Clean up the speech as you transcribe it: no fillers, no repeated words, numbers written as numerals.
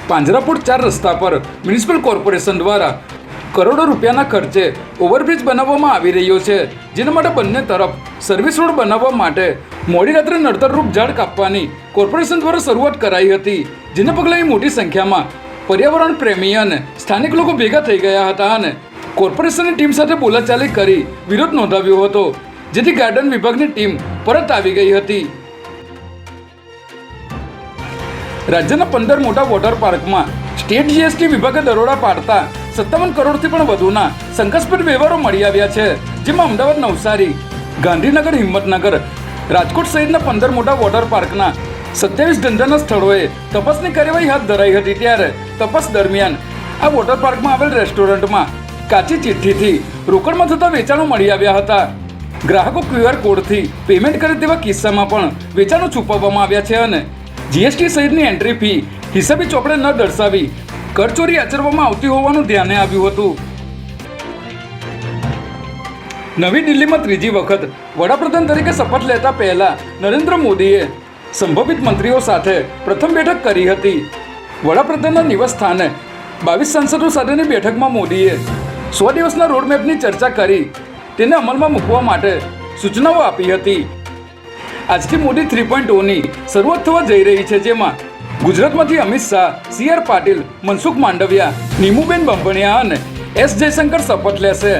પાંજરાપોળ 4 રસ્તા પર municipal corporation દ્વારા કરોડો રૂપિયાના ખર્ચે ઓવરબ્રિજ બનાવવામાં આવી રહ્યો છે, જેના માટે બંને તરફ સર્વિસ રોડ બનાવવા માટે મોડી રાત્રે નડતરરૂપ ઝાડ કાપવાની કોર્પોરેશન દ્વારા શરૂઆત કરાઈ હતી, જેને પગલે અહીં મોટી સંખ્યામાં પર્યાવરણ પ્રેમી અને સ્થાનિક લોકો ભેગા થઈ ગયા હતા અને કોર્પોરેશનની ટીમ સાથે બોલાચાલી કરી વિરોધ નોંધાવ્યો હતો, જેથી ગાર્ડન વિભાગની ટીમ પરત આવી ગઈ હતી. રાજ્યના 15 મોટા વોટર પાર્કમાં સ્ટેટ જીએસટી વિભાગે દરોડા પાડતા 57 કરોડથી પણ વધુના શંકાસ્પદ વ્યવહારો મળી આવ્યા છે, જેમાં અમદાવાદ, નવસારી, ગાંધીનગર, હિંમતનગર, રાજકોટ સહિતના 15 મોટા વોટર પાર્કના 27 ધંધાના સ્થળોએ તપાસની કાર્યવાહી હાથ ધરાઈ હતી. ત્યારે તપાસ દરમિયાન આ વોટર પાર્કમાં આવેલ રેસ્ટોરન્ટમાં કાચી ચિઠ્ઠીથી રોકડમાં થતા વેચાણો મળી આવ્યા હતા. ગ્રાહકો QR કોડથી પેમેન્ટ કરે તેવા કિસ્સામાં પણ વેચાણો છુપાવવામાં આવ્યા છે અને જીએસટી સહિતની એન્ટ્રી ફી હિસાબી ચોપડે ન દર્શાવી કરચોરી આચરવામાં આવતી હોવાનું ધ્યાને આવ્યું હતું. નવી દિલ્હીમાં ત્રીજી વખત વડાપ્રધાન તરીકે શપથ લેતા પહેલા નરેન્દ્ર મોદીએ સંભવિત મંત્રીઓ સાથે પ્રથમ બેઠક કરી હતી. વડાપ્રધાનના નિવાસ સ્થાને 22 સાંસદો સાથેની બેઠકમાં મોદીએ 100 દિવસના રોડમેપની ચર્ચા કરી તેને અમલમાં મૂકવા માટે સૂચનાઓ આપી હતી. આજથી મોદી 3.0ની શરૂઆત થવા જઈ રહી છે, જેમાં ગુજરાતમાંથી અમિત શાહ, CR પાટીલ, મનસુખ માંડવિયા, નીમુબેન બાંભણિયા અને S જયશંકર શપથ લેશે.